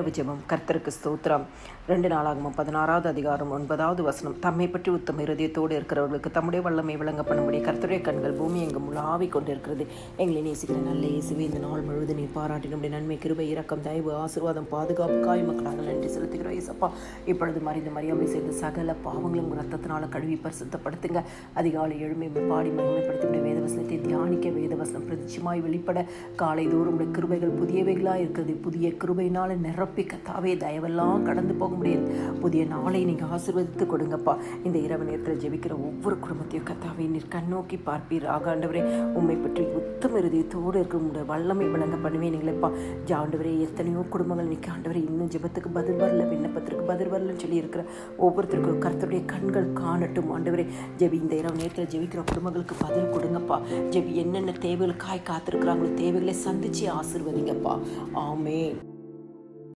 இரவு ஜெபம். கர்த்தருக்கு ஸ்தோத்திரம். 2 நாளாகமம் 16வது அதிகாரம் 9வது வசனம். தம்மை பற்றி உத்தம இருதயத்தோடு இருக்கிறவர்களுக்கு தம்முடைய வல்லமை விளங்க பண்ணும்படி கர்த்தருடைய கண்கள் பூமி எங்கும் உலாவிக் கொண்டிருக்கிறது. எங்களை நேசிக்கிற நல்ல இயேசுவே, இந்த நாள் முழுவதும் நீர் பாராட்டி நம்முடைய நன்மை, கிருபை, இரக்கம், தயவு, ஆசீர்வாதம், பாதுகாப்புக்காய் உமக்கு நாங்கள் நன்றி செலுத்துகிறோம். இயேசப்பா, இப்பொழுது மறிந்து மரியாதை செய்த சகல பாவங்களும் உங்கள் ரத்தத்தினால கழுவி பரிசுத்தப்படுத்துங்க. அதிகாலை எழுமை பாடி மகிமைப்படுத்த வேதவசனத்தை தியானிக்க, வேதவசனம் பிரதிச்சமாய் வெளிப்பட காலை தோறும் கிருபைகள் புதியவைகளாக இருக்கிறது. புதிய கிருபையினால நிரப்பி கத்தாவே தயவெல்லாம் கடந்து போக முடியாது. புதிய நாளை நீங்கள் ஆசீர்வதித்து கொடுங்கப்பா. இந்த இரவு நேரத்தில் ஜெபிக்கிற ஒவ்வொரு குடும்பத்தையும் கத்தாவே நீர் கண்ணோக்கி பார்ப்பீர். ஆகாண்டவரே, உண்மை பற்றி உத்தம இருதயத்தோடு இருக்கிற வல்லமை விளங்க பண்ணுவீங்களேப்பா. ஆண்டவரே, எத்தனையோ குடும்பங்கள் நிற்க ஆண்டவரே இன்னும் ஜெபத்துக்கு பதில் வரல, விண்ணப்பத்திற்கு பதில் வரலன்னு சொல்லி இருக்கிற ஒவ்வொருத்தருக்கும் கர்த்தருடைய கண்கள் காணட்டும். ஆண்டவரே, ஜெபி இந்த இரவு நேரத்தில் ஜெபிக்கிற குடும்பங்களுக்கு பதில் கொடுங்கப்பா. ஜெபி என்னென்ன தேவைகளுக்காய் காத்திருக்கிறாங்களோ தேவைகளை சந்திச்சு ஆசீர்வதிங்கப்பா. ஆமென்.